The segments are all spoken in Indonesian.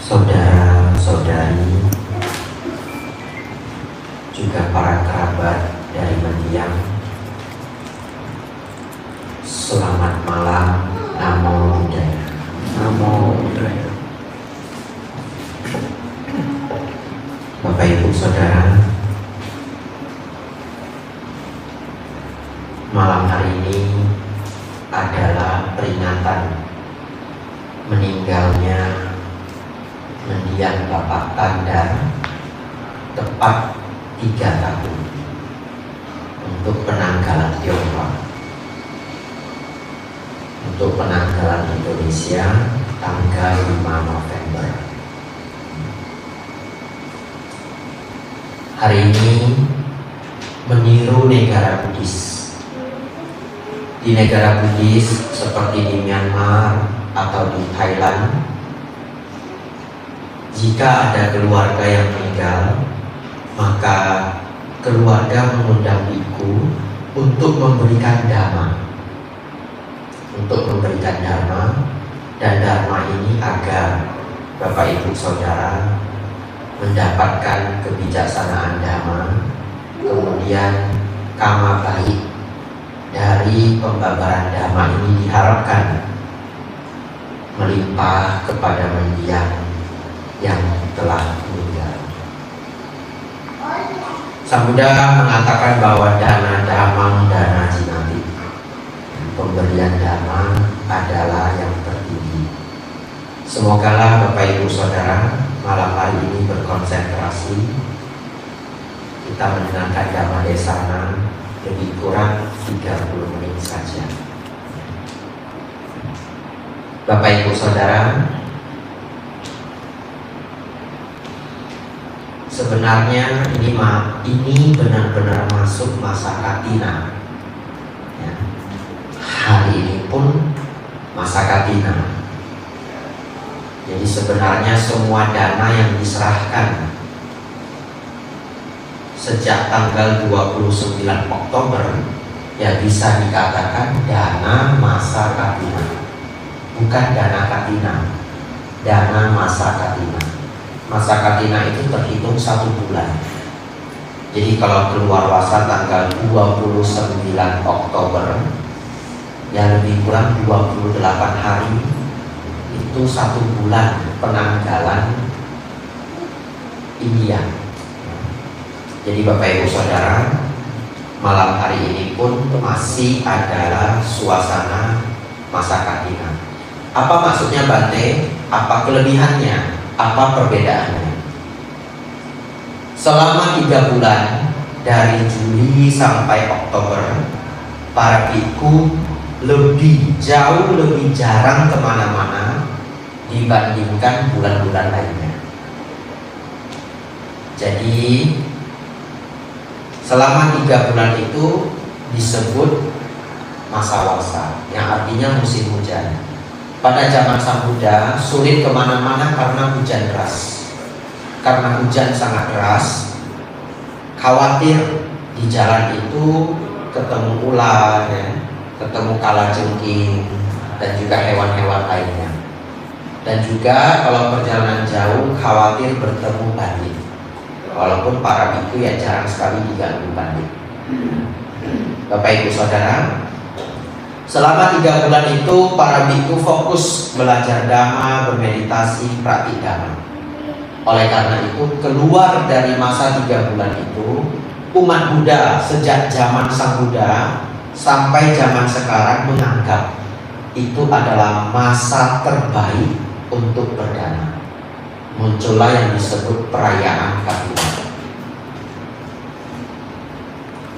saudara-saudari, juga para kerabat dari mendiang, selamat malam. Namo Buddhaya. Namo Buddhaya. Bapak Ibu Saudara, malam hari ini adalah peringatan meninggalnya mendiang Bapak Tanda tepat 3 tahun untuk penanggalan Tionghoa. Untuk penanggalan Indonesia tanggal 5 November. Hari ini meniru negara Buddhis. Di negara Buddhis seperti di Myanmar atau di Thailand, jika ada keluarga yang meninggal, maka keluarga mengundang biku untuk memberikan dhamma. Dan dhamma ini agar Bapak Ibu Saudara mendapatkan kebijaksanaan dhamma, kemudian karma baik dari pembabaran dhamma ini diharapkan melimpah kepada mendiang yang telah meninggal. Sang Buddha mengatakan bahwa dana dhammam dana jinati, pemberian dhamma adalah yang tertinggi. Semogalah Bapak Ibu Saudara malam hari ini berkonsentrasi. Kita mendengarkan dhamma desana lebih kurang 30 menit saja. Bapak Ibu Saudara, sebenarnya ini benar-benar masuk masa katina. Ya. Hari ini pun masa katina. Jadi sebenarnya semua dana yang diserahkan sejak tanggal 29 Oktober ya bisa dikatakan dana masa katina. Bukan dana katina, dana masa katina. Masa katina itu terhitung 1 bulan. Jadi kalau keluar wasa tanggal 29 Oktober, ya lebih kurang 28 hari, itu 1 bulan penanggalan India. Jadi Bapak Ibu Saudara, malam hari ini pun masih adalah suasana masa katina. Apa maksudnya Bante? Apa kelebihannya? Apa perbedaannya? Selama 3 bulan dari Juli sampai Oktober, para biku jauh lebih jarang kemana-mana dibandingkan bulan-bulan lainnya. Jadi selama 3 bulan itu disebut masa wasa, yang artinya musim hujan. Pada zaman Sang Buddha sulit kemana-mana karena hujan deras. Karena hujan sangat deras, khawatir di jalan itu ketemu ular, ya, ketemu kalajengking, dan juga hewan-hewan lainnya. Dan juga kalau perjalanan jauh khawatir bertemu bandit. Walaupun para biku ya jarang sekali diganggu bandit. Bapak Ibu Saudara, selama 3 bulan itu para biku fokus belajar dhamma, bermeditasi, praktik dhamma. Oleh karena itu keluar dari masa 3 bulan itu, umat Buddha sejak zaman Sang Buddha sampai zaman sekarang menganggap itu adalah masa terbaik untuk berdana. Muncullah yang disebut perayaan Katina.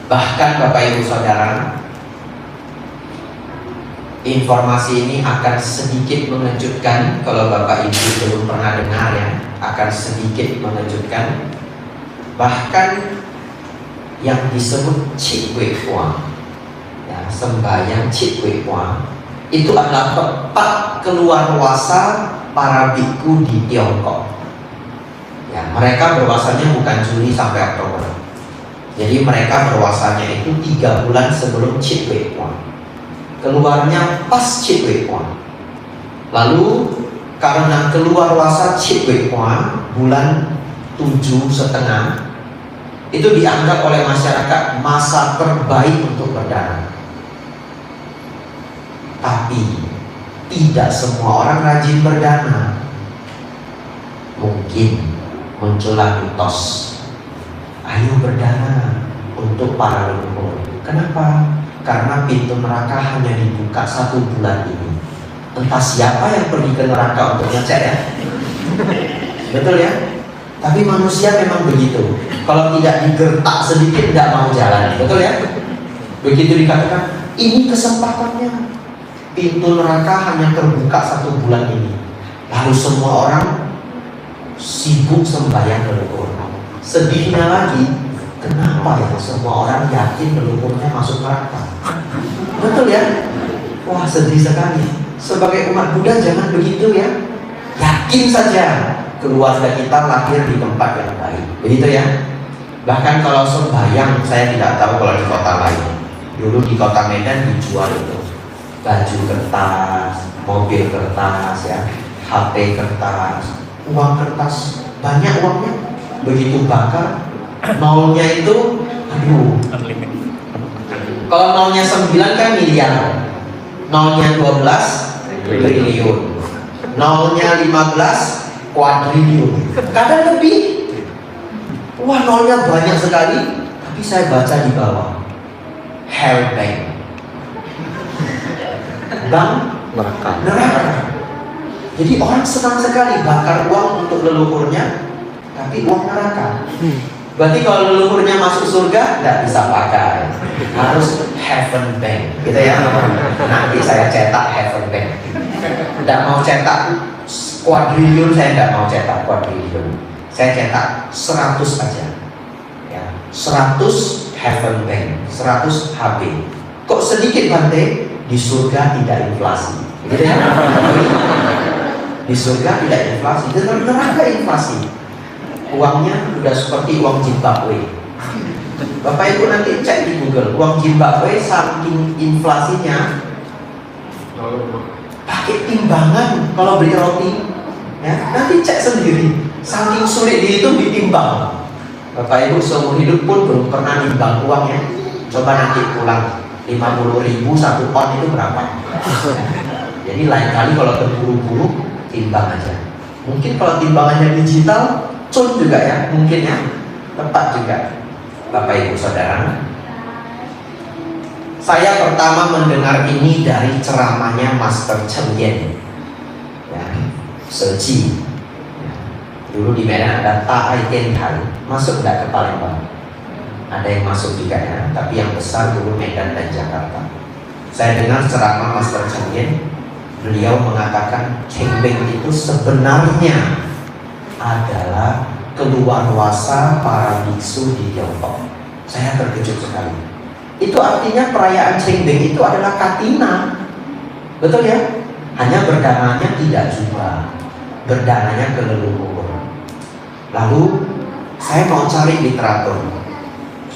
Bahkan Bapak Ibu Saudara, informasi ini akan sedikit mengejutkan. Kalau Bapak Ibu belum pernah dengar ya, akan sedikit mengejutkan. Bahkan yang disebut Cik Wei Hua, ya, sembahyang Cik Wei Hua, itu adalah tepat keluar wasa para biku di Tiongkok. Ya, mereka berwasanya bukan Juli sampai Oktober. Jadi mereka berwasanya itu 3 bulan sebelum Cik Wei Hua. Keluarnya pas Cik Wei Hua. Lalu karena keluar wasa Cipwekwa bulan 7,5 itu dianggap oleh masyarakat masa terbaik untuk berdana. Tapi tidak semua orang rajin berdana. Mungkin muncullah mitos, ayo berdana untuk para leluhur. Kenapa? Karena pintu neraka hanya dibuka 1 bulan ini. Entah siapa yang pergi ke neraka untuk ngecek ya. Betul ya? Tapi manusia memang begitu. Kalau tidak digertak sedikit tidak mau jalan. Betul ya? Begitu dikatakan, ini kesempatannya. Pintu neraka hanya terbuka 1 bulan ini. Lalu semua orang sibuk sembahyang leluhur. Sedihnya lagi, kenapa ya semua orang yakin leluhurnya masuk neraka? Betul ya? Wah, sedih sekali. Sebagai umat Buddha jangan begitu ya. Yakin saja keluarga kita lahir di tempat yang baik. Begitu ya. Bahkan kalau sembahyang, saya tidak tahu kalau di kota lain. Dulu di kota Medan dijual itu baju kertas, mobil kertas ya, HP kertas, uang kertas, banyak uangnya. Begitu bakar, nolnya itu, aduh. Kalau nolnya 9 kan miliar, nolnya 12 triliun, nolnya 15 kuadriliun, kadang lebih. Wah, nolnya banyak sekali. Tapi saya baca di bawah, Hell Bank, bank neraka. Jadi orang senang sekali bakar uang untuk leluhurnya, tapi uang neraka. Berarti kalau leluhurnya masuk surga, tidak bisa pakai, harus Heaven Bank, gitu ya. Nanti saya cetak Heaven Bank. Tidak mau cetak kuadriliun, saya tidak mau cetak kuadriliun. Saya cetak 100 aja, ya, 100 Heaven Bank, 100 HB. Kok sedikit Bante? Di surga tidak inflasi, gitu ya. Di surga tidak inflasi, di neraka inflasi. Uangnya udah seperti uang Zimbabwe. Bapak Ibu nanti cek di Google, uang Zimbabwe saking inflasinya pakai timbangan kalau beli roti, ya, nanti cek sendiri, saking sulit dihitung ditimbang. Bapak Ibu seumur hidup pun belum pernah nimbang uang ya. Coba nanti pulang 50.000 1 on itu berapa? Jadi lain kali kalau terburu-buru timbang aja. Mungkin kalau timbangannya digital, cun juga ya, mungkin ya, tepat juga. Bapak Ibu Saudara, saya pertama mendengar ini dari ceramahnya Master Cheng Yen, ya, Seji. Dulu di Medan ada Ta'ai Tentai, masuk nggak ke Palembang? Ada yang masuk juga ya, tapi yang besar dulu Medan dan Jakarta. Saya dengar ceramah Master Cheng Yen, beliau mengatakan Cheng Beng itu sebenarnya adalah keluarwasa para biksu di Tiongkok. Saya terkejut sekali. Itu artinya perayaan Cheng Beng itu adalah katina, betul ya? Hanya berdananya tidak juga, berdananya ke leluhur. Lalu saya mau cari literatur.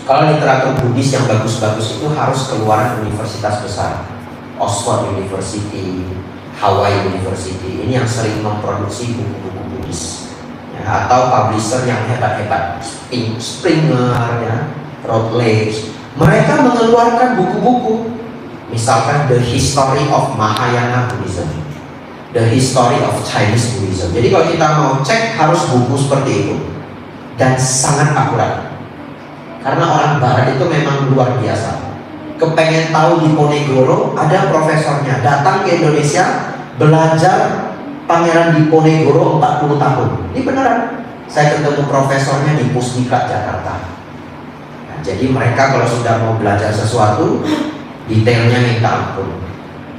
Kalau literatur Buddhis yang bagus-bagus itu harus keluaran universitas besar, Oxford University, Hawaii University. Ini yang sering memproduksi buku-buku Buddhis, ya, atau publisher yang hebat-hebat, Springer, ya, Routledge. Mereka mengeluarkan buku-buku, misalkan The History of Mahayana Buddhism, The History of Chinese Buddhism. Jadi kalau kita mau cek harus buku seperti itu, dan sangat akurat. Karena orang Barat itu memang luar biasa. Kepengen tahu di Diponegoro, ada profesornya datang ke Indonesia belajar Pangeran Diponegoro 40 tahun. Ini beneran. Saya ketemu profesornya di Pusdiklat Jakarta. Nah, jadi mereka kalau sudah mau belajar sesuatu, detailnya minta ampun.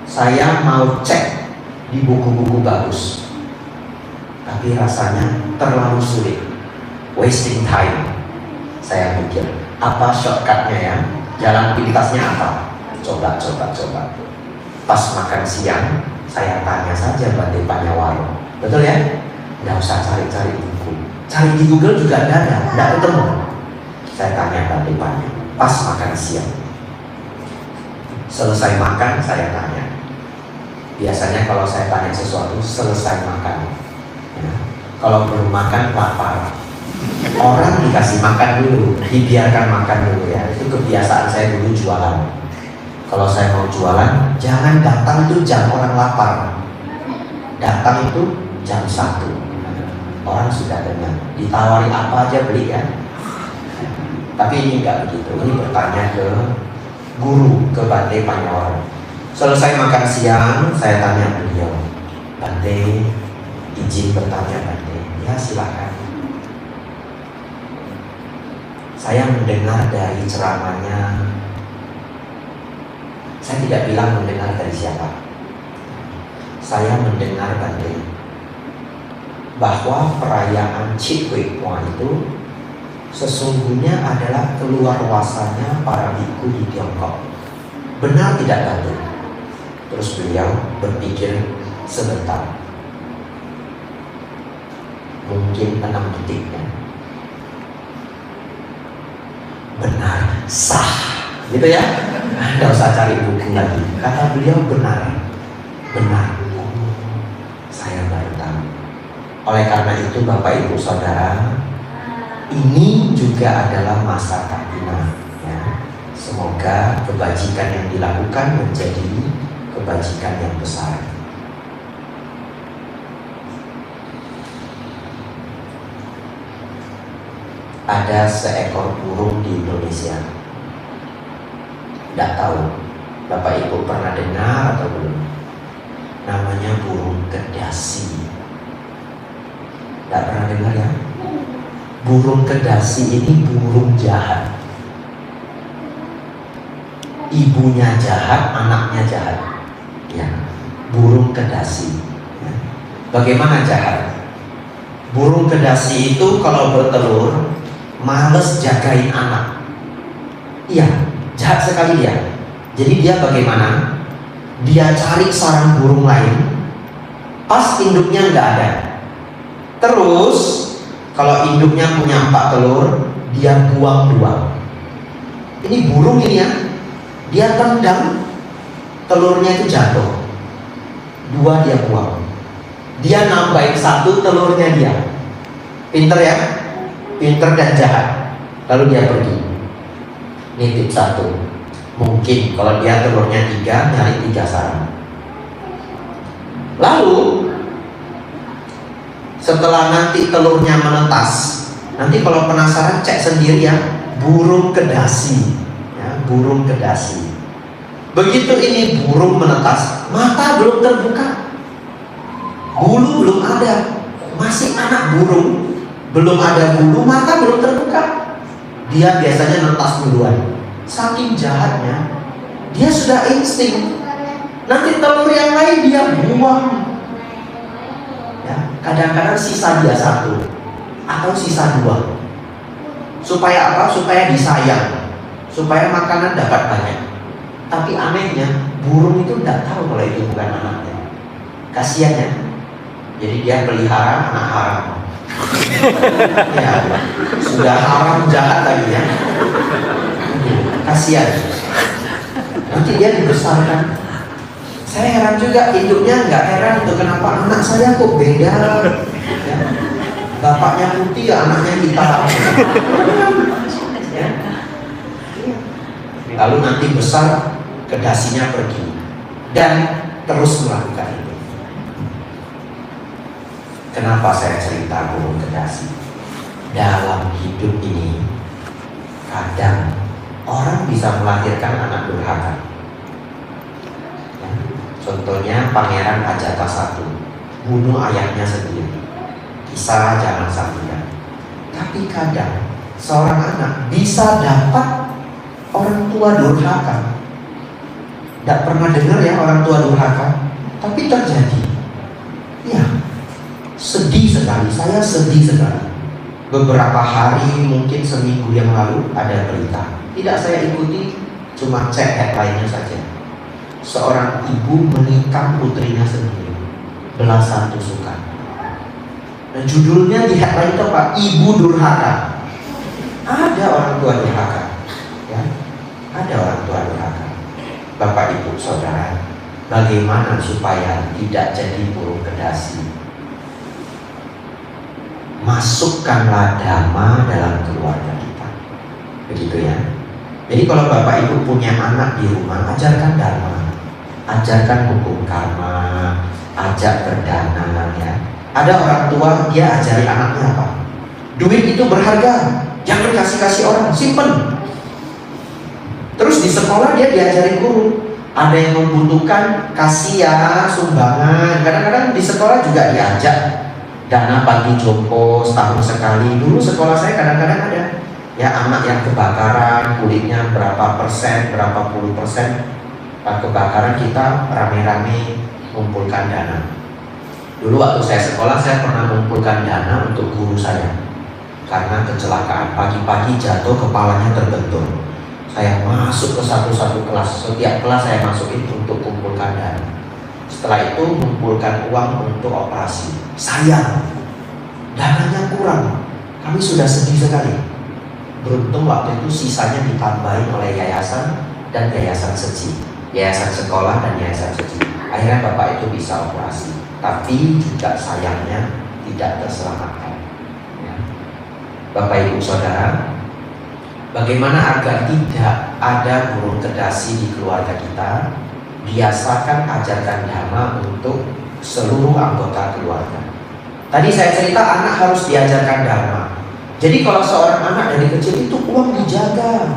Saya mau cek di buku-buku bagus, tapi rasanya terlalu sulit, wasting time. Saya mikir, apa shortcutnya ya? Jalan pintasnya apa? Coba. Pas makan siang, saya tanya saja Bante Panyawaro. Betul ya? Nggak usah cari-cari buku. Cari di Google juga ada, nggak ketemu. Saya tanya Bante Panya, pas makan siang. Selesai makan, saya tanya, Biasanya kalau saya tanya sesuatu selesai makan, ya. Kalau belum makan lapar. Orang dikasih makan dulu, dibiarkan makan dulu ya. Itu kebiasaan saya dulu jualan. Kalau saya mau jualan, jangan datang itu jam orang lapar. Datang itu jam 1. Orang sudah dengar, ditawari apa aja beli kan. Tapi ini enggak begitu. Ini bertanya ke guru, ke Bante Panyawaran. Selesai makan siang, saya tanya beliau, Bante, izin bertanya Bante. Ya silakan. Saya mendengar dari ceramahnya. Saya tidak bilang mendengar dari siapa. Saya mendengar Bante bahwa perayaan Chitwe Pua itu sesungguhnya adalah keluarwasannya para biku di Tiongkok. Benar tidak Bante? Terus beliau berpikir sebentar, mungkin 6 detik ya. Benar, sah, gitu ya. Nggak usah cari buku lagi. Kata beliau benar, benar. Saya baru tahu. Oleh karena itu Bapak Ibu Saudara, ini juga adalah masa katina. Ya. Semoga kebajikan yang dilakukan menjadi kebajikan yang besar. Ada seekor burung di Indonesia. Tidak tahu Bapak Ibu pernah dengar atau belum? Namanya burung kedasi. Tidak pernah dengar ya? Burung kedasi ini burung jahat. Ibunya jahat, anaknya jahat. Ya, burung kedasi. Ya. Bagaimana jahat? Burung kedasi itu kalau bertelur males jagain anak. Iya, jahat sekali dia. Jadi dia bagaimana? Dia cari sarang burung lain, pas induknya nggak ada. Terus kalau induknya punya 4 telur, dia buang 2. Ini burung ini ya, dia tendang, telurnya itu jatuh, 2 dia buang. Dia nambahin 1 telurnya dia. Pinter ya, pinter dan jahat. Lalu dia pergi. Nitip 1. Mungkin kalau dia telurnya 3, nyari 3 sarang. Lalu setelah nanti telurnya menetas, nanti kalau penasaran cek sendiri ya, burung kedasi ya, burung kedasi. Begitu ini burung menetas, mata belum terbuka, bulu belum ada, masih anak burung, belum ada bulu, mata belum terbuka. Dia biasanya netas duluan. Saking jahatnya, dia sudah insting. Nanti telur yang lain dia buang. Ya, kadang-kadang sisa dia 1 atau sisa 2. Supaya apa? Supaya disayang, supaya makanan dapat banyak. Tapi anehnya, burung itu tidak tahu kalau itu bukan anaknya. Kasian ya. Jadi dia pelihara anak haram. Ya, sudah haram jahat lagi ya. Kasian. Nanti dia dibesarkan. Saya heran juga, induknya nggak heran itu kenapa anak saya kok beda. Ya. Bapaknya putih, ya anaknya hitam. Ya. Lalu nanti besar, kedasinya pergi dan terus melakukan itu. Kenapa saya cerita burung kedasi? Dalam hidup ini kadang orang bisa melahirkan anak durhaka. Ya. Contohnya Pangeran Ajata I bunuh ayahnya sendiri. Kisah Jangan Sambida. Tapi kadang seorang anak bisa dapat orang tua durhaka. Tidak pernah dengar ya orang tua durhaka, tapi terjadi. Ya, sedih sekali. Saya sedih sekali. Beberapa hari, mungkin seminggu yang lalu ada berita. Tidak saya ikuti, cuma cek headline-nya saja. Seorang ibu menikam putrinya sendiri, belasan tusukan. Dan judulnya di headline itu apa? Ibu durhaka. Ada orang tua durhaka, ya, ada orang tua durhaka. Bapak Ibu Saudara, bagaimana supaya tidak jadi burung kedasi. Masukkanlah dhamma dalam keluarga kita. Begitu ya. Jadi kalau Bapak Ibu punya anak di rumah, ajarkan dhamma, ajarkan hukum karma, ajak berdana ya. Ada orang tua dia ajari anaknya apa? Duit itu berharga, jangan kasih orang, simpen. Terus di sekolah dia diajari guru, ada yang membutuhkan kasih ya, sumbangan. Kadang-kadang di sekolah juga diajak dana pagi jompo setahun sekali. Dulu sekolah saya kadang-kadang ada ya anak yang kebakaran, kulitnya berapa persen, berapa puluh persen. Pas kebakaran kita rame-rame mengumpulkan dana. Dulu waktu saya sekolah saya pernah mengumpulkan dana untuk guru saya karena kecelakaan, pagi-pagi jatuh kepalanya terbentur. Saya masuk ke satu-satu kelas, setiap kelas saya masukin untuk kumpulkan dana. Setelah itu mengumpulkan uang untuk operasi. Sayang, dananya kurang. Kami sudah sedih sekali. Beruntung waktu itu sisanya ditambahin oleh yayasan dan yayasan seji, yayasan sekolah dan yayasan seji. Akhirnya Bapak itu bisa operasi. Tapi juga sayangnya tidak terselamatkan ya. Bapak Ibu Saudara, bagaimana agar tidak ada burung kedasi di keluarga kita? Biasakan ajarkan dhamma untuk seluruh anggota keluarga. Tadi saya cerita anak harus diajarkan dhamma. Jadi kalau seorang anak dari kecil itu uang dijaga,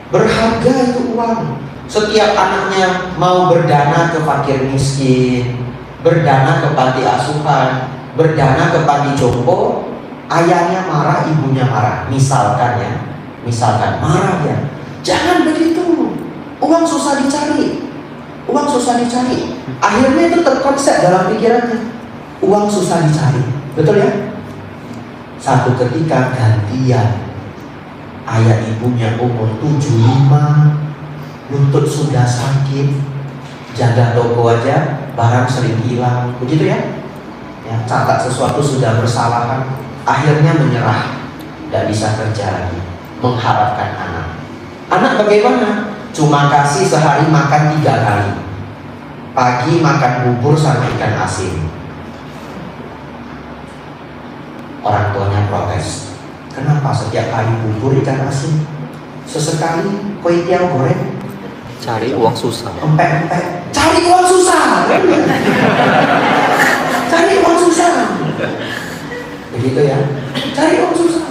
berharga itu uang. Setiap anaknya mau berdana ke fakir miskin, berdana ke panti asuhan, berdana ke panti jompo, ayahnya marah, ibunya marah. Misalkan ya, misalkan marah ya, jangan begitu. Uang susah dicari, uang susah dicari. Akhirnya itu terkonsep dalam pikirannya, uang susah dicari, betul ya? Satu ketika gantian, ayah ibunya umur 75, lutut sudah sakit, jaga toko aja barang sering hilang, begitu ya? Ya, catat sesuatu sudah bersalahan, akhirnya menyerah, tidak bisa kerja lagi, mengharapkan anak. Anak bagaimana? Cuma kasih sehari makan 3 kali. Pagi makan bubur sama ikan asin. Orang tuanya protes, kenapa setiap hari bubur ikan asin? Sesekali kue tiaw goreng. Cari uang susah. Empek-empek, cari uang susah. Cari uang susah. Begitu ya, cari uang susah.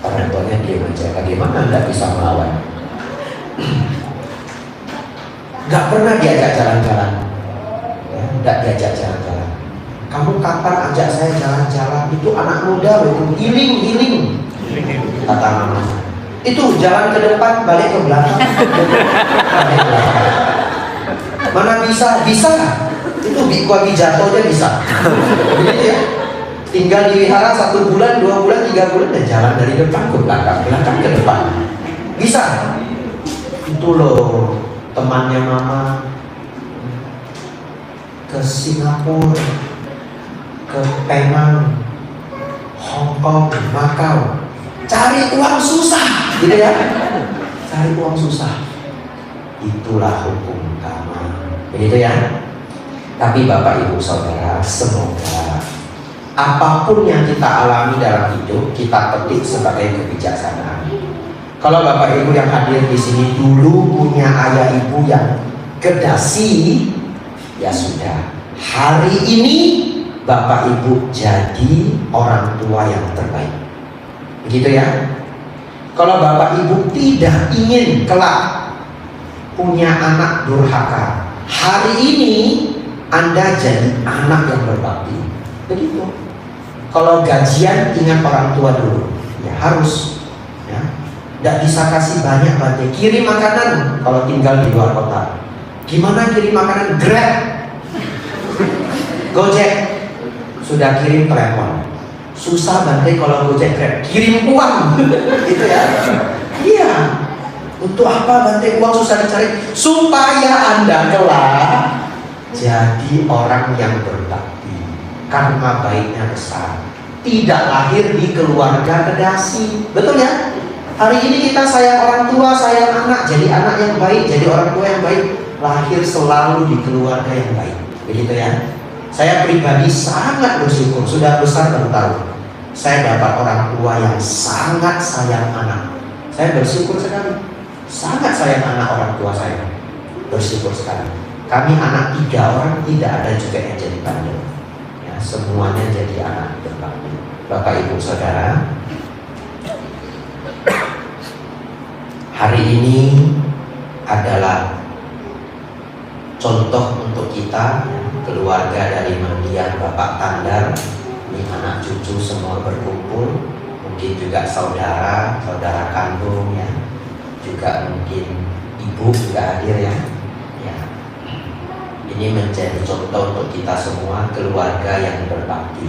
Orang tuanya diam aja, bagaimana tidak bisa melawan? Gak pernah diajak jalan-jalan ya, gak diajak jalan-jalan. Kamu kapan ajak saya jalan-jalan? Itu anak muda itu healing kata mama. Itu jalan ke depan, balik ke belakang. Balik ke belakang. Mana bisa? Bisa. Itu bagi jatuh aja bisa. Begitu ya. Tinggal dipelihara 1 bulan, 2 bulan, 3 bulan dan jalan dari depan ke belakang, belakang ke depan. Bisa. Itu loh temannya mama ke Singapura, ke Penang, Hong Kong, Macau. Cari uang susah, gitu ya. Cari uang susah. Itulah hukum karma, begitu ya. Tapi Bapak Ibu Saudara, semoga apapun yang kita alami dalam hidup kita petik sebagai kebijaksanaan. Kalau Bapak Ibu yang hadir di sini dulu punya ayah ibu yang kedasi, ya sudah. Hari ini Bapak Ibu jadi orang tua yang terbaik. Begitu ya. Kalau Bapak Ibu tidak ingin kelak punya anak durhaka, hari ini Anda jadi anak yang berbakti. Begitu. Kalau gajian ingat orang tua dulu, ya harus ya. Tidak bisa kasih banyak banget. Kirim makanan kalau tinggal di luar kota. Gimana kirim makanan? Grab, Gojek, sudah kirim telepon. Susah banget kalau Gojek Grab, kirim uang. Gitu ya. Iya. Untuk apa bantai uang susah dicari? Supaya Anda kelak jadi orang yang berbakti, karma baiknya besar. Tidak lahir di keluarga kedasi. Betul ya? Hari ini kita sayang orang tua, sayang anak, jadi anak yang baik, jadi orang tua yang baik. lahir selalu di keluarga yang baik. Begitu ya. Saya pribadi sangat bersyukur, sudah besar baru tahu. Saya dapat orang tua yang sangat sayang anak. Saya bersyukur sekali. Sangat sayang anak orang tua saya. Bersyukur sekali. Kami anak 3 orang, tidak ada juga yang jadi bandel. Ya, semuanya jadi anak berbakti. Bapak Ibu Saudara, hari ini adalah contoh untuk kita, keluarga dari mendiang Bapak Tandar. Ini anak cucu semua berkumpul, mungkin juga saudara kandung ya, juga mungkin ibu juga hadir ya. Ini menjadi contoh untuk kita semua, keluarga yang berbakti,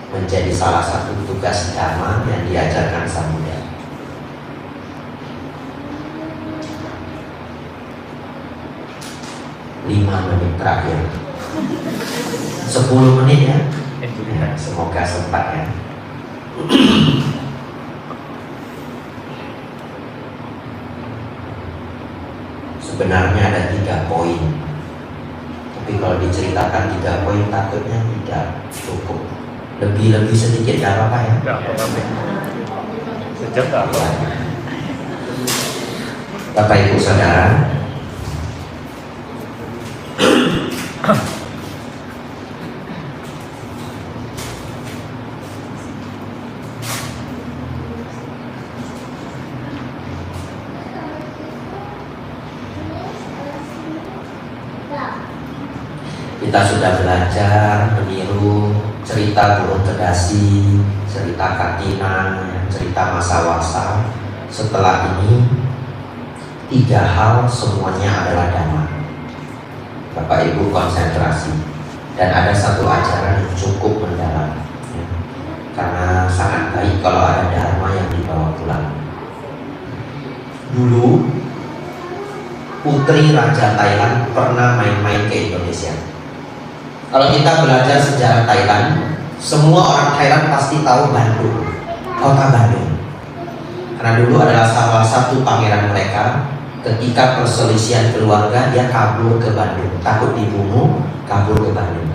menjadi salah satu tugas dharma yang diajarkan Sang Buddha. 5 menit terakhir, 10 menit ya. Semoga sempat ya. Sebenarnya ada 3 poin, tapi kalau diceritakan 3 poin takutnya tidak cukup. Lebih sedikit gak apa-apa ya. Gak apa-apa. Sejam gak apa. Bapak Ibu Saudara, kita sudah belajar meniru cerita burung kedasi, cerita Katinang, cerita Masawasa. Setelah ini 3 hal semuanya adalah dhamma. Bapak Ibu konsentrasi. Dan ada satu ajaran yang cukup mendalam ya. Karena sangat baik kalau ada dharma yang dibawa pulang. Dulu putri Raja Thailand pernah main-main ke Indonesia. Kalau kita belajar sejarah Thailand, semua orang Thailand pasti tahu Bandung, kota Bandung. Karena dulu adalah salah satu pangeran mereka. Ketika perselisihan keluarga, dia kabur ke Bandung, takut dibunuh, kabur ke Bandung.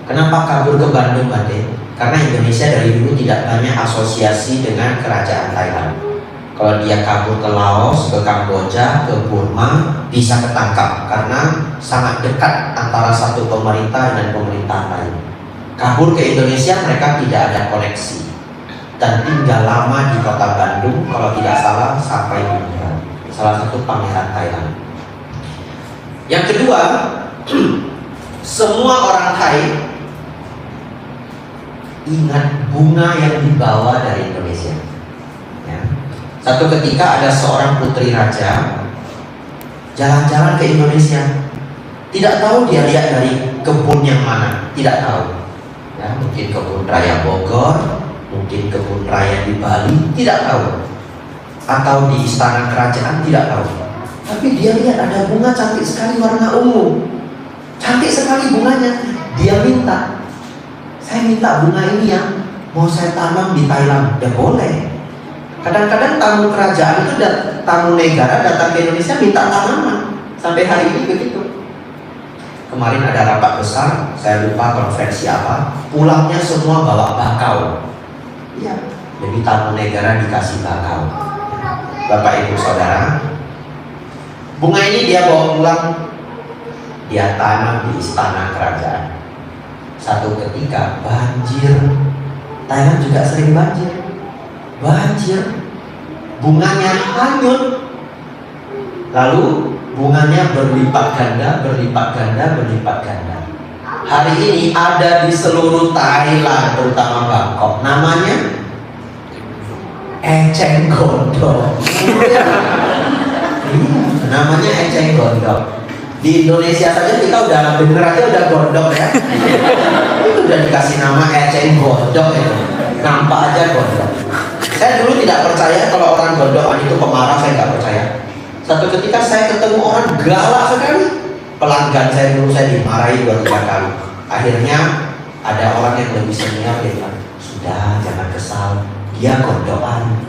Kenapa kabur ke Bandung, Bade? Karena Indonesia dari dulu tidak banyak asosiasi dengan kerajaan Thailand. Kalau dia kabur ke Laos, ke Kamboja, ke Burma, bisa ketangkap karena sangat dekat antara satu pemerintah dan pemerintahan lain. Kabur ke Indonesia, mereka tidak ada koneksi dan tinggal lama di kota Bandung, kalau tidak salah sampai meninggal. Salah satu pangeran Thailand. Yang kedua, semua orang Thai ingat bunga yang dibawa dari Indonesia. Ya. Satu ketika ada seorang putri raja jalan-jalan ke Indonesia. Tidak tahu dia lihat dari kebun yang mana, tidak tahu. Ya, mungkin kebun raya Bogor, mungkin kebun raya di Bali, tidak tahu. Atau di istana kerajaan, tidak tahu. Tapi dia lihat ada bunga cantik sekali warna ungu, cantik sekali bunganya. Dia minta, saya minta bunga ini ya, mau saya tanam di Thailand. Ya boleh. Kadang-kadang tamu kerajaan itu tamu negara datang ke Indonesia minta tanaman. Sampai hari ini begitu. Kemarin ada rapat besar, saya lupa konferensi apa, pulangnya semua bawa bakau. Iya, jadi tamu negara dikasih bakau. Bapak Ibu Saudara, bunga ini dia bawa pulang, dia tanam di istana kerajaan. Satu ketika banjir, Thailand juga sering banjir, bunganya hanyut, lalu bunganya berlipat ganda. Hari ini ada di seluruh Thailand, terutama Bangkok, namanya eceng gondok. Namanya eceng gondok. Di Indonesia saja kita udah bener aja udah gondok ya. Itu udah dikasih nama eceng gondok ya. Nampak aja gondok. Saya dulu tidak percaya kalau orang gondokan itu pemarah, saya nggak percaya. Satu ketika saya ketemu orang galak sekali. Pelanggan saya dulu saya dimarahi 2-3 kali. Akhirnya ada orang yang lebih senior dia bilang, sudah jangan kesal. Dia gondokan.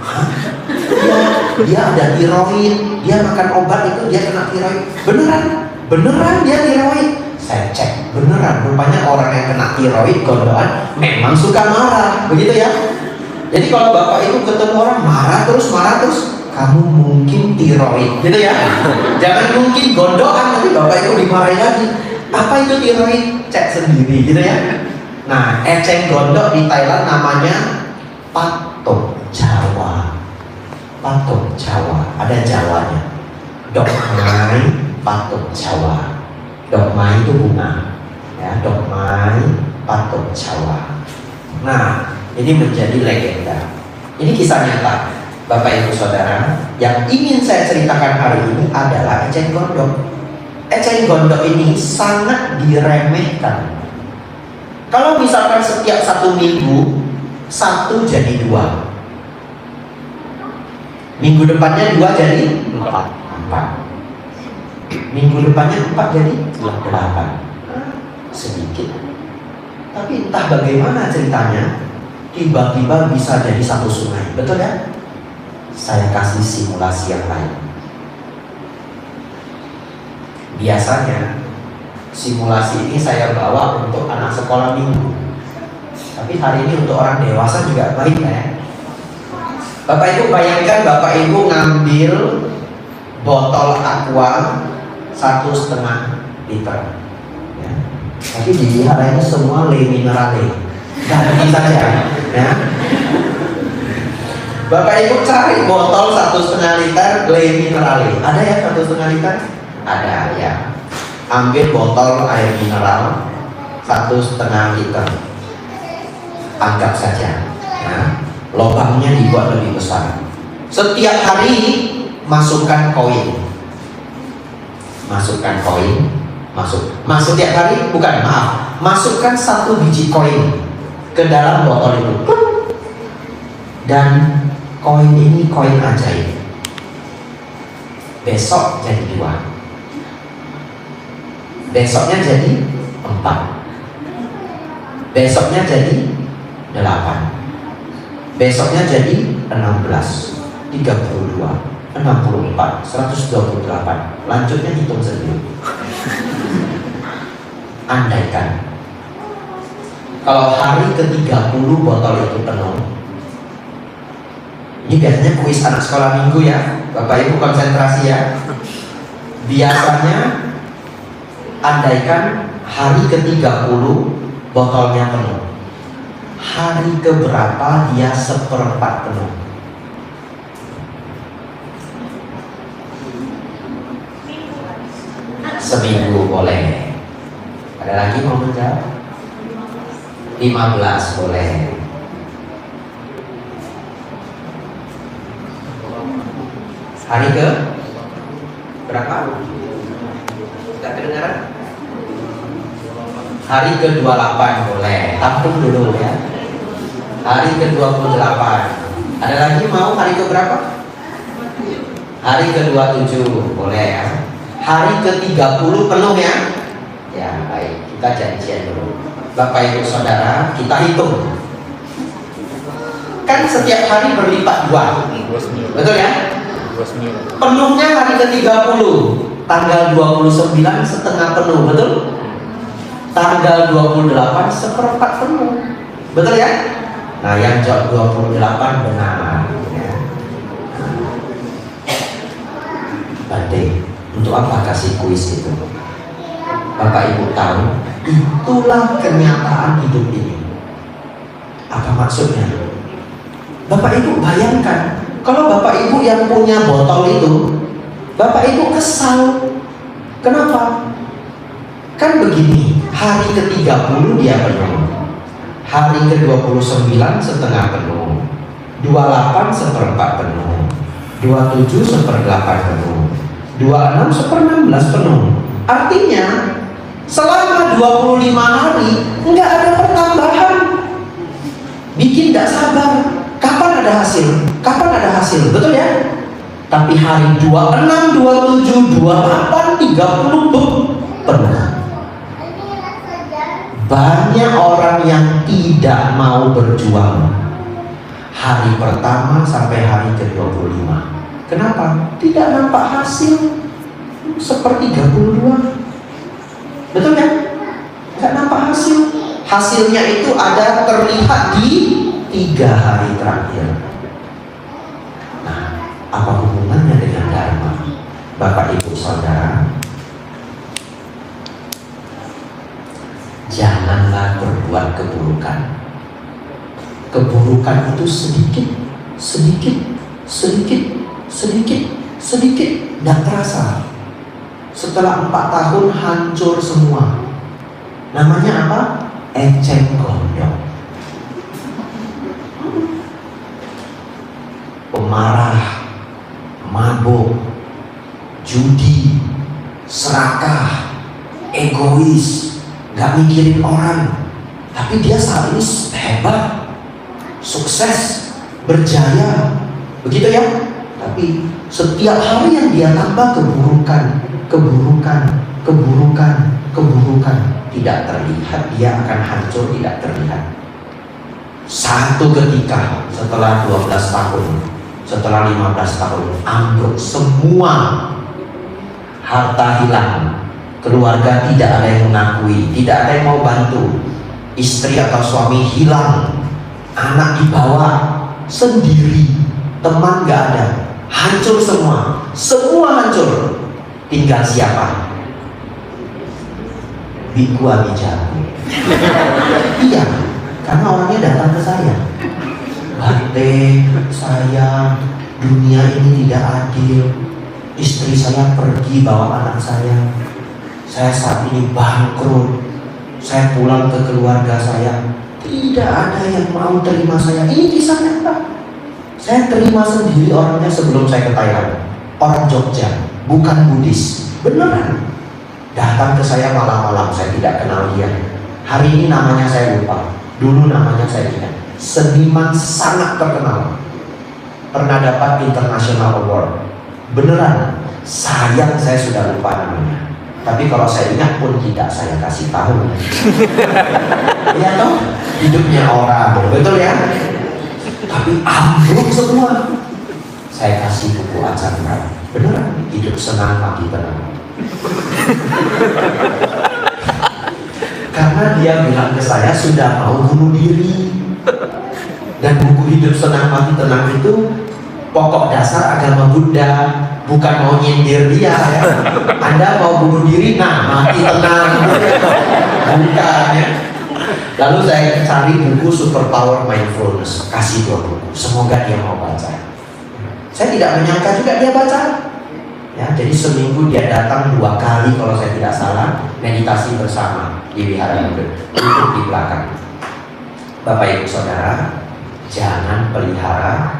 Dia ada tiroid, dia makan obat itu dia kena tiroid. Beneran, beneran dia tiroid. Saya cek, beneran, rupanya orang yang kena tiroid gondokan memang suka marah, begitu ya. Jadi kalau bapak ibu ketemu orang marah terus, kamu mungkin tiroid, gitu ya. Jangan mungkin gondokan, nanti bapak ibu dimarahin lagi. Apa itu tiroid? Cek sendiri, gitu ya. Nah, eceng gondok di Thailand namanya patok Jawa. Patok Jawa, ada Jawanya. Dokmai patok Jawa. Dokmai itu bunga, ya, dokmai patok Jawa. Nah, ini menjadi legenda. Ini kisah nyata, Bapak Ibu Saudara. Yang ingin saya ceritakan hari ini adalah eceng gondok. Eceng gondok ini sangat diremehkan. Kalau misalkan setiap 1 minggu 1 jadi 2, minggu depannya 2 jadi 4, minggu depannya 4 jadi 8, sedikit. Tapi entah bagaimana ceritanya, tiba-tiba bisa jadi 1 sungai, betul ya? Saya kasih simulasi yang lain. Biasanya simulasi ini saya bawa untuk anak sekolah minggu, tapi hari ini untuk orang dewasa juga baik ya. Bapak Ibu bayangkan, Bapak Ibu ngambil botol aqua 1,5 liter, ya. Tapi dilihat ini semua le minerale, ganti saja, ya. Bapak Ibu cari botol 1,5 liter le minerale, ada ya 1,5 liter? Ada ya. Ambil botol air mineral 1,5 liter, anggap saja, ya. Lubangnya dibuat lebih besar. Setiap hari masukkan koin, masuk tiap hari, bukan, maaf, masukkan 1 biji koin ke dalam botol itu, dan koin ini koin ajaib. Besok jadi 2, besoknya jadi 4, besoknya jadi 8, besoknya jadi 16, 32, 64, 128. Lanjutnya hitung sendiri. Andaikan kalau hari ke-30 botol itu penuh. Ini biasanya kuis anak sekolah minggu ya, Bapak Ibu konsentrasi ya. Biasanya andaikan hari ke-30 botolnya penuh, hari keberapa dia 1/4 penuh? Seminggu boleh. Ada lagi mau menjawab? 15 boleh. Hari ke berapa? Tidak kedengaran? Hari ke-28 boleh. Tampung dulu ya. Hari ke-28. Ada lagi mau hari ke berapa? Hari ke-27 boleh ya. Hari ke-30 penuh ya. Ya baik, kita janjian dulu. Bapak Ibu Saudara, kita hitung. Kan setiap hari berlipat 2, betul ya? Penuhnya hari ke-30, tanggal 29 setengah penuh, betul? Tanggal 28 1/4 penuh, betul ya? Nah yang jawab 28 benar ya. Bante, untuk apa kasih kuis itu? Bapak Ibu tahu, itulah kenyataan hidup ini. Apa maksudnya? Bapak Ibu bayangkan, kalau Bapak Ibu yang punya botol itu, Bapak Ibu kesal. Kenapa? Kan begini, hari ke-30 dia penuh, hari ke-29 setengah penuh, 28 1/4 penuh, 27 1/8 penuh, 26 1/16 penuh. Artinya selama 25 hari nggak ada pertambahan. Bikin nggak sabar. Kapan ada hasil? Kapan ada hasil? Betul ya? Tapi hari 26, 27, 28, 30 penuh. Banyak orang yang tidak mau berjuang hari pertama sampai hari ke-25. Kenapa? Tidak nampak hasil. sepertiga dua. Betul kan? Nggak nampak hasil. Hasilnya itu ada terlihat di 3 hari terakhir. Nah, apa hubungannya dengan dharma? Bapak Ibu Saudara, janganlah berbuat keburukan. Keburukan itu sedikit, sedikit, sedikit, sedikit, sedikit, tidak terasa. Setelah 4 tahun hancur semua. Namanya apa? Eceng gondok. Pemarah, mabuk, judi, serakah, egois, gak mikirin orang, tapi dia saat ini hebat, sukses, berjaya, begitu ya. Tapi setiap hari yang dia tambah keburukan, keburukan, keburukan, keburukan, tidak terlihat, dia akan hancur, tidak terlihat. Satu ketika setelah 12 tahun, setelah 15 tahun, ambruk semua, harta hilang, keluarga tidak ada yang mengakui, tidak ada yang mau bantu, istri atau suami hilang, anak dibawa sendiri, teman gak ada, hancur semua, semua hancur. Tinggal siapa? Biku Amijaku. Iya, karena orangnya datang ke saya. Bante, saya, dunia ini tidak adil. Istri saya pergi bawa anak saya. Saya saat ini bangkrut. Saya pulang ke keluarga saya, tidak ada yang mau terima saya. Ini kisah nyata. Saya terima sendiri orangnya sebelum saya ke Thailand. Orang Jogja, bukan Buddhis, beneran. Datang ke saya malam-malam, saya tidak kenal dia. Hari ini namanya saya lupa, dulu namanya saya ingat. Seniman sangat terkenal, pernah dapat International Award. Beneran, sayang saya sudah lupa namanya. Tapi kalau saya ingat pun tidak saya kasih tahu. Iya toh, hidupnya orang, betul ya. Tapi ambruk semua. Saya kasih buku acara, beneran, hidup senang mati tenang. Karena dia bilang ke saya sudah mau bunuh diri. Dan buku hidup senang mati tenang itu pokok dasar agama Buddha, bukan mau nyindir dia ya. Anda mau bunuh diri, nah mati tenang, bukan ya. Lalu saya cari buku Superpower Mindfulness, kasih 2 buku, semoga dia mau baca. Saya tidak menyangka juga dia baca. Ya, jadi seminggu dia datang 2 kali kalau saya tidak salah, meditasi bersama di Wihara Duduk di belakang. Bapak Ibu Saudara, jangan pelihara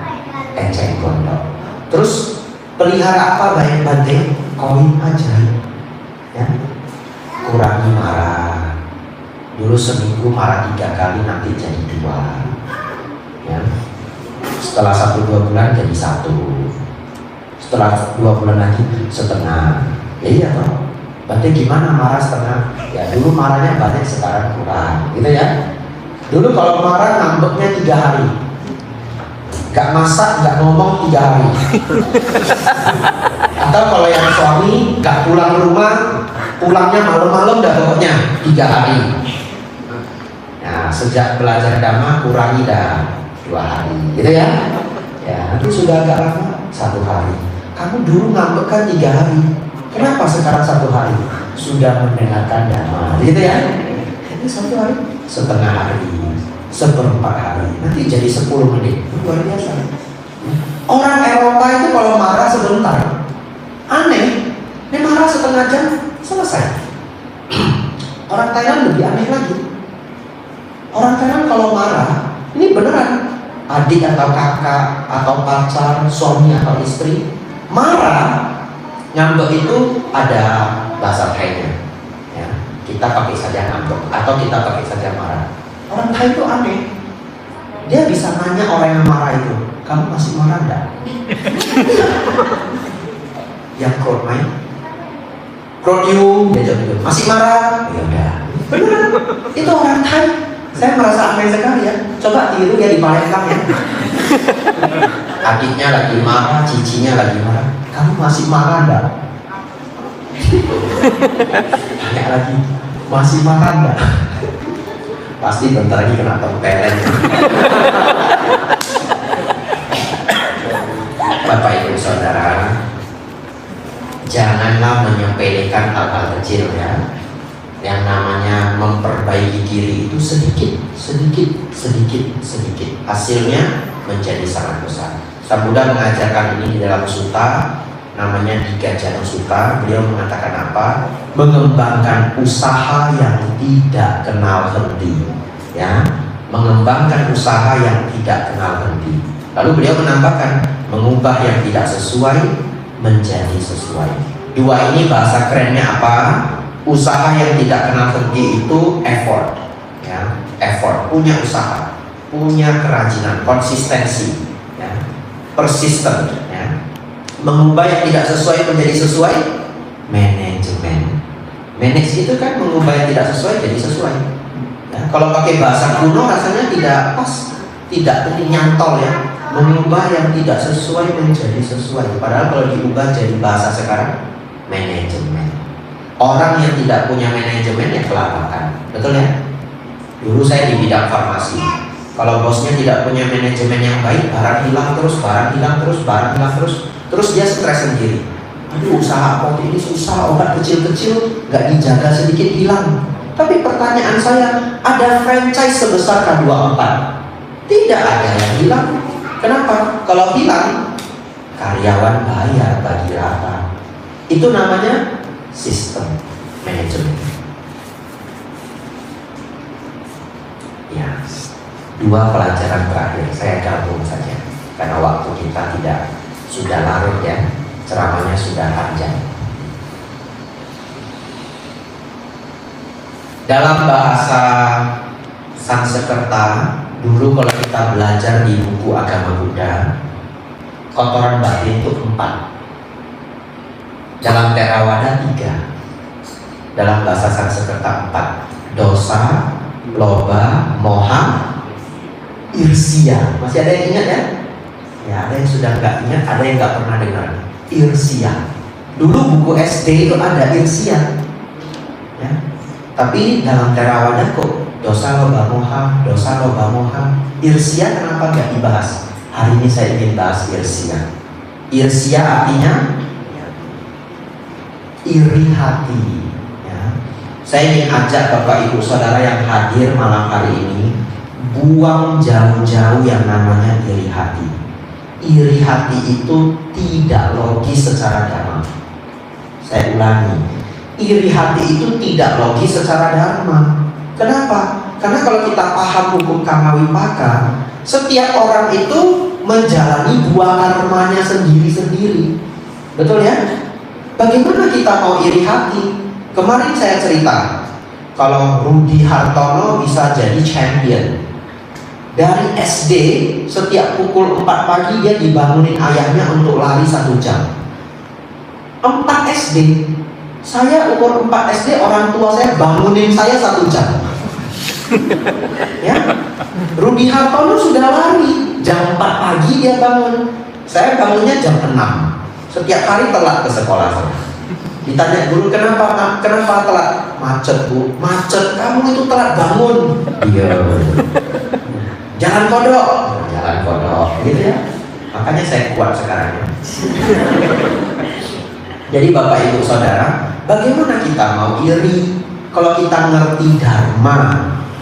eceng gondok. Terus pelihara apa baik Bante? Koin aja. Ya. Kurangi marah. Dulu seminggu marah 3 kali, nanti jadi 2. Ya. Setelah 1-2 bulan jadi 1. Setelah 2 bulan lagi setengah. Ya iya toh. Bante gimana marah setengah? Ya dulu marahnya banyak, sekarang kurang, gitu ya. Dulu kalau marah ngambeknya 3 hari, gak masak, gak ngomong 3 hari. Atau kalau yang suami gak pulang rumah, pulangnya malam-malam dah pokoknya 3 hari. Nah sejak belajar Dhamma kurangi dah 2 hari, gitu ya. Ya nanti sudah agak lama 1 hari. Kamu dulu ngambek kan 3 hari, kenapa sekarang 1 hari? Sudah mendengarkan Dhamma, gitu ya. Ini 1 hari, setengah hari, 1/4 hari, nanti jadi 10 menit. Luar biasa. Orang Eropa itu kalau marah sebentar, aneh. Ini marah setengah jam, selesai. Orang Thailand lebih aneh lagi. Orang Thailand kalau marah, ini beneran, adik atau kakak atau pacar, suami atau istri marah, ngambek itu ada bahasa Thainya. Ya, kita pakai saja ngambek atau kita pakai saja marah. Orang Thai itu aneh. Dia bisa nanya orang yang marah itu, kamu masih marah enggak? Yang crowd main, crowd you, dia jawab, masih marah? Ya udah, beneran. Itu orang Thai. Saya merasa aneh sekali ya. Coba tiru ya di Palembang ya. Adiknya lagi marah, cicinya lagi marah. Kamu masih marah enggak? Tanya lagi, masih marah nggak? Pasti bentar lagi kena tempeleng. Bapak Ibu Saudara, janganlah menyepelekan hal-hal kecil ya. Yang namanya memperbaiki diri itu sedikit. Hasilnya menjadi sangat besar. Sang Buddha mengajarkan ini di dalam sutta, namanya Digajana Sutta. Beliau mengatakan apa? Mengembangkan usaha yang tidak kenal henti. Ya, mengembangkan usaha yang tidak kenal henti. Lalu beliau menambahkan, mengubah yang tidak sesuai menjadi sesuai. Dua ini bahasa kerennya apa? Usaha yang tidak kenal henti itu effort, ya, effort, punya usaha, punya kerajinan, konsistensi, ya, persisten, ya. Mengubah yang tidak sesuai menjadi sesuai, manajemen. Manage itu kan mengubah yang tidak sesuai jadi sesuai. Ya, kalau pakai bahasa kuno rasanya tidak pas, tidak nyantol ya. Mengubah yang tidak sesuai menjadi sesuai. Padahal kalau diubah jadi bahasa sekarang, manajemen. Orang yang tidak punya manajemen ya kelabakan, betul ya? Dulu saya di bidang farmasi. Kalau bosnya tidak punya manajemen yang baik, barang hilang terus, terus dia stres sendiri. Aduh, usaha kopi ini susah, obat kecil-kecil nggak dijaga sedikit hilang. Tapi pertanyaan saya, ada franchise sebesar K24? Tidak ada yang hilang. Kenapa? Kalau hilang, karyawan bayar bagi rata. Itu namanya sistem manajemen. Ya, dua pelajaran terakhir saya gabung saja karena waktu kita sudah larut ya, ceramahnya sudah panjang. Dalam bahasa Sanskerta, dulu kalau kita belajar di buku agama Buddha, kotoran batin itu 4. Dalam Theravada 3. Dalam bahasa Sanskerta 4. Dosa, loba, moha, irsia. Masih ada yang ingat ya? Ya, ada yang sudah nggak ingat, ada yang nggak pernah dengar. Irsia. Dulu buku SD itu ada irsia. Ya. Tapi dalam Theravada kok dosa, loba, moha, irsia kenapa nggak dibahas? Hari ini saya ingin bahas irsia. Irsia artinya iri hati, ya. Saya ingin ajak Bapak Ibu Saudara yang hadir malam hari ini, buang jauh-jauh yang namanya iri hati. Iri hati itu tidak logis secara dharma. Saya ulangi, iri hati itu tidak logis secara dharma. Kenapa? Karena kalau kita paham hukum Kamawipaka, setiap orang itu menjalani buah karmanya sendiri-sendiri. Betul ya? Bagaimana kita mau iri hati? Kemarin saya cerita, kalau Rudi Hartono bisa jadi champion. Dari SD, setiap pukul 4 pagi dia dibangunin ayahnya untuk lari 1 jam. 4 SD. Saya umur 4 SD, orang tua saya bangunin saya 1 jam. Ya, Rudi Hartono sudah lari jam 4 pagi dia bangun. Saya bangunnya jam 6. Setiap hari telat ke sekolah saya. Ditanya guru, kenapa telat? Macet bu. Macet, kamu itu telat bangun. Iya. Jalan kodok, gitu ya. Makanya saya kuat sekarang. Jadi Bapak Ibu Saudara, bagaimana kita mau iri kalau kita ngerti dharma?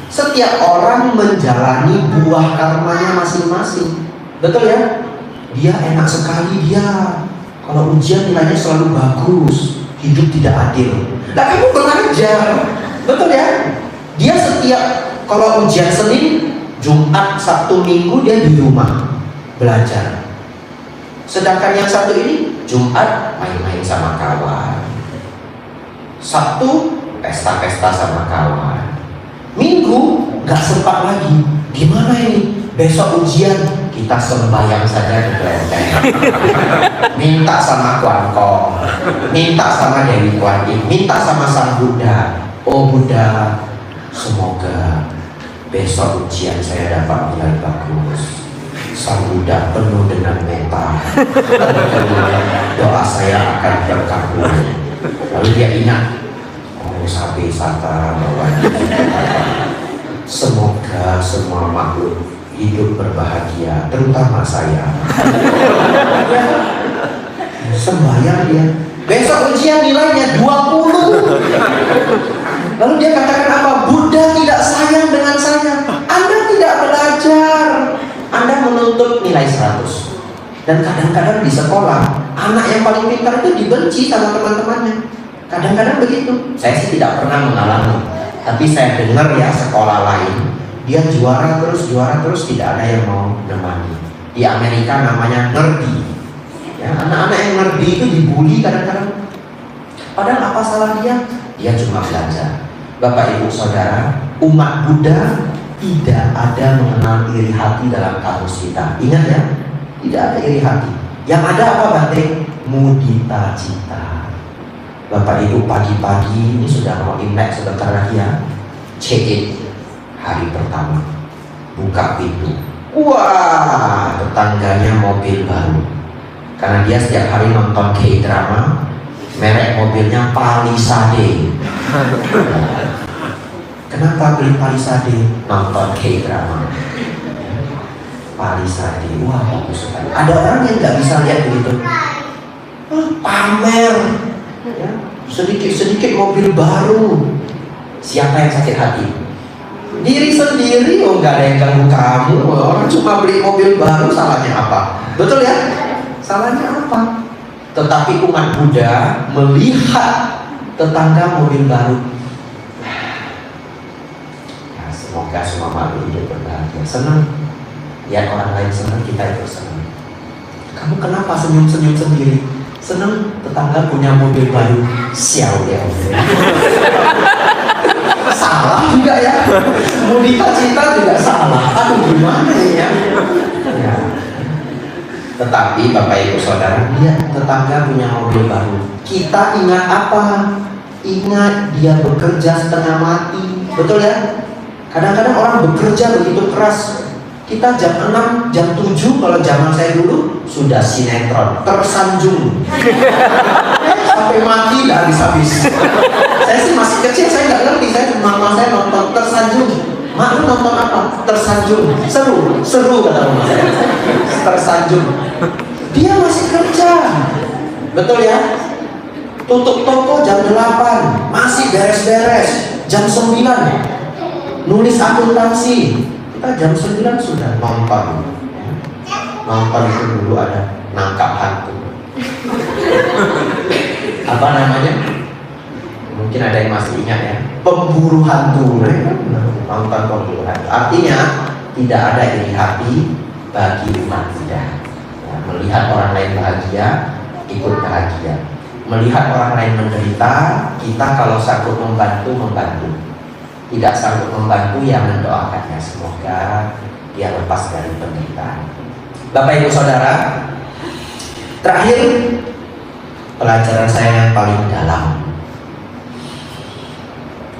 Setiap orang menjalani buah karmanya masing-masing. Betul ya? Dia enak sekali dia. Kalau ujian nilainya selalu bagus, hidup tidak adil. Nah kamu belajar, betul ya? Dia setiap kalau ujian Senin, Jumat, Sabtu, Minggu dia di rumah belajar. Sedangkan yang satu ini Jumat main-main sama kawan, Sabtu pesta-pesta sama kawan, Minggu nggak sempat lagi. Gimana ini? Besok ujian, kita sembahyang saja di kelenteng. Minta sama Kuan Kong, minta sama Dewi Kuan Yin, minta sama Sang Buddha. Oh Buddha, semoga besok ujian saya dapat nilai bagus. Sang Buddha penuh dengan meta. Doa saya akan terkabul. Lalu dia ingat, oh sapi sata bawa. Semoga semua makhluk hidup berbahagia, terutama saya. Sembahyang dia. Besok ujian nilainya 20. Lalu dia katakan apa? Buddha tidak sayang dengan saya. Anda tidak belajar. Anda menuntut nilai 100. Dan kadang-kadang di sekolah, anak yang paling pintar itu dibenci sama teman-temannya. Kadang-kadang begitu. Saya sih tidak pernah mengalami, tapi saya dengar ya sekolah lain, dia juara terus, tidak ada yang mau menemani. Di Amerika namanya nerdy. Ya, anak-anak yang nerdy itu dibully kadang-kadang. Padahal apa salah dia? Dia cuma belajar. Bapak Ibu Saudara, umat Buddha tidak ada mengenal iri hati dalam kamus kita. Ingat ya, tidak ada iri hati. Yang ada apa Bante? Mudita cita. Bapak Ibu pagi-pagi ini sudah mau Imlek sebentar lagi ya. Check it, hari pertama, buka pintu. Wah, tetangganya mobil baru. Karena dia setiap hari nonton K-drama, merek mobilnya Palisade. Kenapa beli Palisade? Nonton K-drama. Palisade, wah bagus sekali. Ada orang yang nggak bisa lihat begitu. Pamer, ya, sedikit mobil baru. Siapa yang sakit hati? Diri sendiri. Oh, nggak ada yang ganggu kamu. Orang cuma beli mobil baru, salahnya apa? Betul ya? Salahnya apa? Tetapi umat Buddha melihat tetangga mobil baru. Ya, semoga semua makhluk hidup berbahagia. Senang lihat orang lain senang, kita itu senang. Kamu kenapa senyum-senyum sendiri? Senang tetangga punya mobil baru. Sial dia. Salah juga ya. Mudita cita juga salah. Aduh gimana ya? Ya. Tetapi Bapak Ibu Saudara, lihat tetangga punya mobil baru. Kita ingat apa? Ingat dia bekerja setengah mati. Betul ya? Kadang-kadang orang bekerja begitu keras. Kita jam 6, jam 7 kalau zaman saya dulu sudah sinetron tersanjung. Sampai mati dah habis-habis. Saya sih masih kecil, saya nggak ngerti. Mama saya nonton tersanjung. Mak, lu nonton apa? Tersanjung. Seru kata mama saya. Tersanjung. Dia masih kerja. Betul ya? Tutup toko jam 8, masih beres-beres. Jam 9 nulis akuntansi. Kita jam 9 sudah nonton. Nonton itu dulu ada nangkap hantu. Apa namanya? Mungkin ada yang masih ingat ya. Pemburu hantu. Nonton pemburu hantu. Artinya tidak ada iri hati bagi umat Buddha. Ya, melihat orang lain bahagia, ikut bahagia. Melihat orang lain menderita, kita kalau sanggup membantu. Tidak sanggup membantu, yang mendoakannya semoga dia lepas dari penderitaan. Bapak Ibu Saudara, terakhir pelajaran saya yang paling dalam.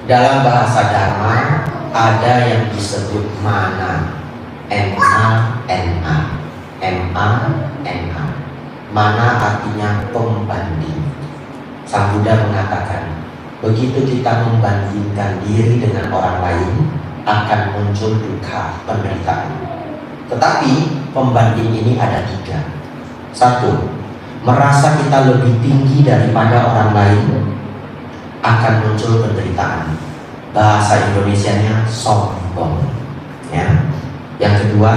Dalam bahasa Dharma ada yang disebut mana, M-A-N-A. Mana artinya pembanding. Sang Buddha mengatakan, begitu kita membandingkan diri dengan orang lain, akan muncul duka, penderitaan. Tetapi pembanding ini ada 3. 1, merasa kita lebih tinggi daripada orang lain, akan muncul penderitaan. Bahasa Indonesianya sombong. Ya. Yang kedua,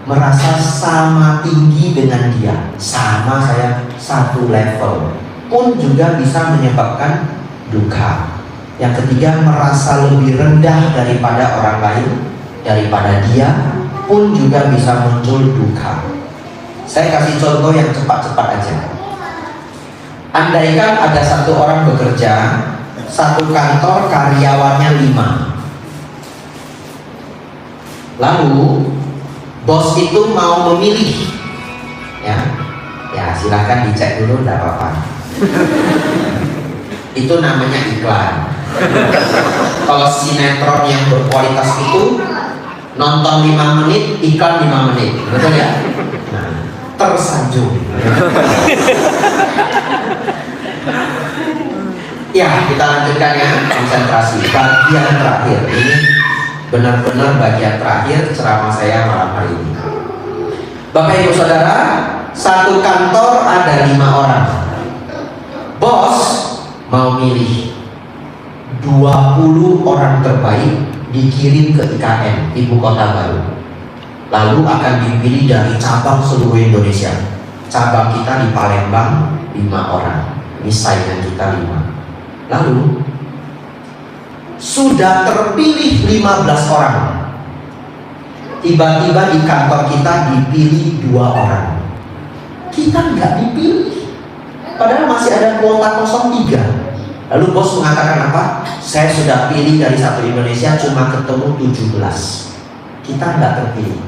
merasa sama tinggi dengan dia, sama saya satu level, pun juga bisa menyebabkan duka. Yang ketiga, merasa lebih rendah daripada orang lain, daripada dia, pun juga bisa muncul duka. Saya kasih contoh yang cepat-cepat aja. Andaikan ada satu orang bekerja, satu kantor karyawannya 5. Lalu bos itu mau memilih, ya silahkan dicek dulu, tidak apa-apa. Itu namanya iklan. Kalau sinetron yang berkualitas itu nonton 5 menit, iklan 5 menit, betul ya? Nah, tersanjung. Ya, kita lanjutkan ya, konsentrasi. Bagian terakhir ini benar-benar bagian terakhir ceramah saya malam hari ini. Bapak Ibu Saudara, satu kantor ada 5 orang. Bos mau milih 20 orang terbaik dikirim ke IKN, Ibu Kota Baru. Lalu akan dipilih dari cabang seluruh Indonesia. Cabang kita di Palembang 5 orang. Ini saingan kita 5. Lalu sudah terpilih 15 orang. Tiba-tiba di kantor kita dipilih 2 orang. Kita nggak dipilih. Padahal masih ada kuota 03. Lalu bos mengatakan apa? Saya sudah pilih dari satu Indonesia cuma ketemu 17. Kita nggak terpilih.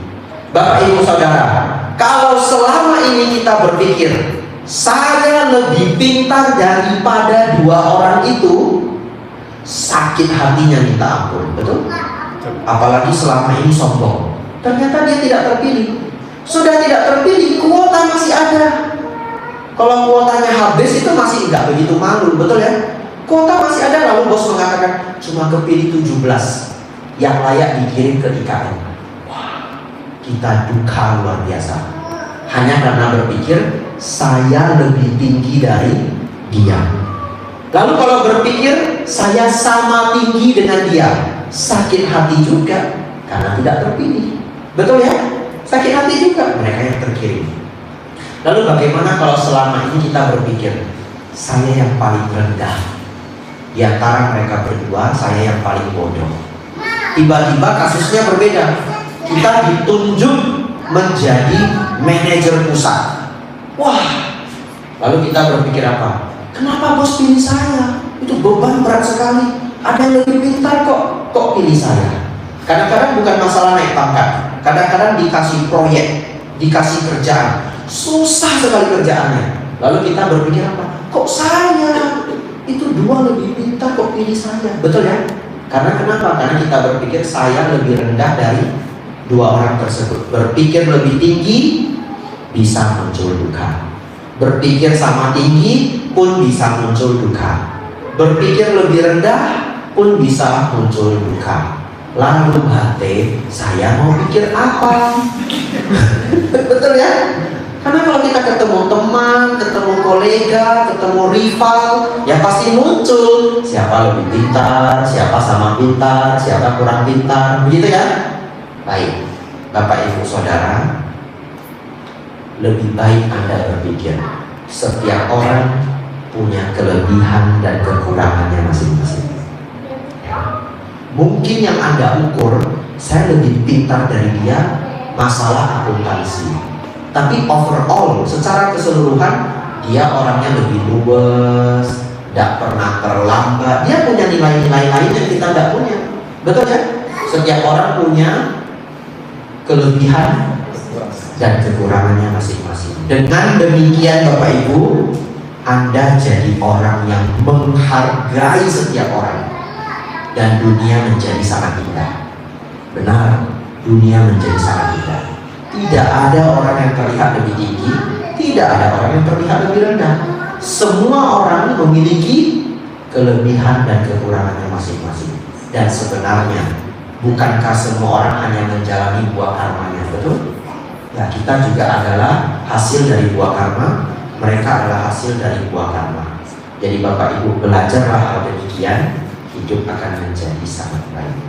Bapak Ibu Saudara, kalau selama ini kita berpikir saya lebih pintar daripada 2 orang itu, sakit hatinya minta ampun, betul? Apalagi selama ini sombong. Ternyata dia tidak terpilih. Sudah tidak terpilih, kuota masih ada. Kalau kuotanya habis itu masih nggak begitu malu, betul ya? Kuota masih ada, lalu bos mengatakan cuma kepilih 17 yang layak dikirim ke IKN. Wah, kita duka luar biasa. Hanya karena berpikir saya lebih tinggi dari dia. Lalu kalau berpikir saya sama tinggi dengan dia, sakit hati juga karena tidak terpilih. Betul ya? Sakit hati juga mereka yang terkirim. Lalu bagaimana kalau selama ini kita berpikir saya yang paling rendah di antara mereka berdua, saya yang paling bodoh. Tiba-tiba kasusnya berbeda. Kita ditunjuk menjadi manajer pusat. Wah, lalu kita berpikir apa? Kenapa bos pilih saya? Itu beban berat sekali. Ada yang lebih pintar kok pilih saya? Kadang-kadang bukan masalah naik pangkat. Kadang-kadang dikasih proyek, dikasih kerjaan, susah sekali kerjaannya. Lalu kita berpikir apa? Kok saya? Itu 2 lebih pintar kok pilih saya. Betul ya? Karena kenapa? Karena kita berpikir saya lebih rendah dari 2 orang tersebut. Berpikir lebih tinggi bisa muncul duka. Berpikir sama tinggi pun bisa muncul duka. Berpikir lebih rendah pun bisa muncul duka. Lalu hati saya mau pikir apa? Betul ya? Karena kalau kita ketemu teman, ketemu kolega, ketemu rival, ya pasti muncul siapa lebih pintar, siapa sama pintar, siapa kurang pintar, begitu ya? Baik, Bapak Ibu Saudara, lebih baik Anda berpikir setiap orang punya kelebihan dan kekurangannya masing-masing. Mungkin yang Anda ukur, saya lebih pintar dari dia masalah akuntansi. Tapi overall, secara keseluruhan, dia orangnya lebih luwes, tidak pernah terlambat. Dia punya nilai-nilai lain yang kita tidak punya. Betul ya? Setiap orang punya kelebihan dan kekurangannya masing-masing. Dengan demikian Bapak Ibu, Anda jadi orang yang menghargai setiap orang. Dan dunia menjadi sangat indah. Benar, dunia menjadi sangat indah. Tidak ada orang yang terlihat lebih tinggi, tidak ada orang yang terlihat lebih rendah. Semua orang memiliki kelebihan dan kekurangannya masing-masing. Dan sebenarnya, bukankah semua orang hanya menjalani buah karmanya, betul? Ya, kita juga adalah hasil dari buah karma. Mereka adalah hasil dari buah karma. Jadi Bapak Ibu belajarlah hal demikian, hidup akan menjadi sangat baik.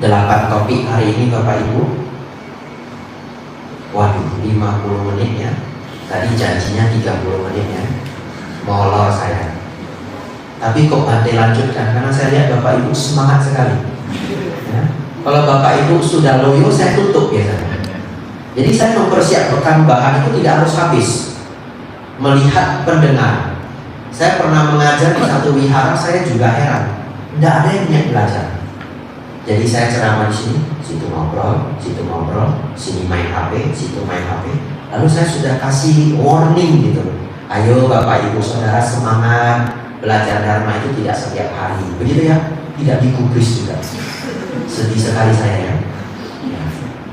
8 topik hari ini Bapak Ibu. Waduh, 50 menit ya. Tadi janjinya 30 menit ya. Molor saya. Tapi kok Bante lanjutkan? Karena saya lihat Bapak Ibu semangat sekali ya. Kalau Bapak Ibu sudah loyo, saya tutup biasanya. Jadi saya mempersiapkan bahan itu tidak harus habis. Melihat pendengar. Saya pernah mengajar di satu wihara, saya juga heran. Tidak ada yang niat belajar. Jadi saya ceramah di sini, situ ngobrol, sini main HP, situ main HP. Lalu saya sudah kasih warning gitu. Ayo Bapak Ibu Saudara semangat, belajar Dharma itu tidak setiap hari. Begitu ya? Tidak digubris juga. Sedih sekali saya ya.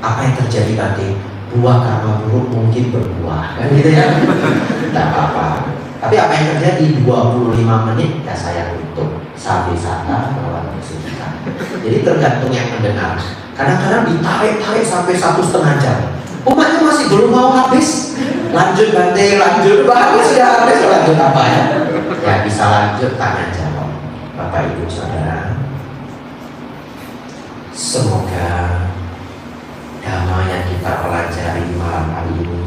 Apa yang terjadi nanti? Buah karma buruk mungkin berbuah. Kan gitu ya? Tidak apa-apa. Tapi apa yang terjadi? 25 menit ya saya tutup. Sabi sana bahwa bersucikan. Jadi tergantung yang mendengar. Kadang-kadang ditarik-tarik sampai 1,5 jam. Umatnya masih belum mau habis. Lanjut Bante, lanjut. Habis ya, habis lanjut apa ya? Ya bisa lanjut tanya jawab. Bapak Ibu Saudara, semoga dhamma yang kita pelajari malam hari ini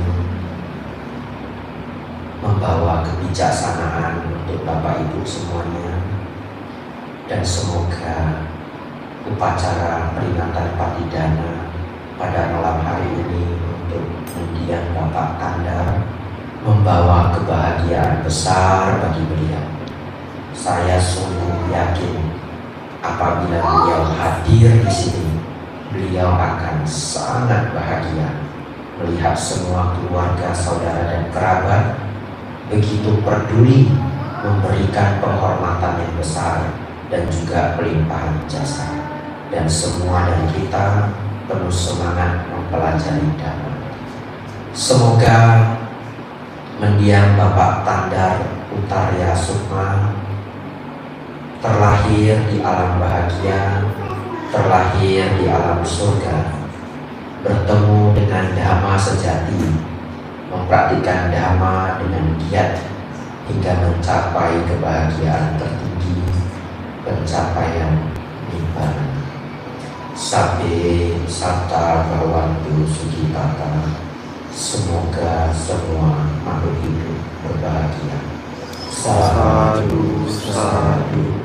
membawa kebijaksanaan untuk Bapak Ibu semuanya, dan semoga upacara peringatan Patidana pada malam hari ini untuk undian Bapak Tandar membawa kebahagiaan besar bagi beliau. Saya sungguh yakin apabila beliau hadir di sini, beliau akan sangat bahagia melihat semua keluarga, saudara dan kerabat begitu peduli memberikan penghormatan yang besar dan juga pelimpahan jasa, dan semua dari kita penuh semangat mempelajari dhamma. Semoga mendiang Bapak Tandar Utarya Sukma terlahir di alam bahagia, terlahir di alam surga, bertemu dengan dhamma sejati, mempraktikkan dhamma dengan giat hingga mencapai kebahagiaan tertinggi, pencapaian nibbana. Sabbe satta bhavantu sukhitata. Semoga semua makhluk hidup berbahagia. Sadhu, sadhu.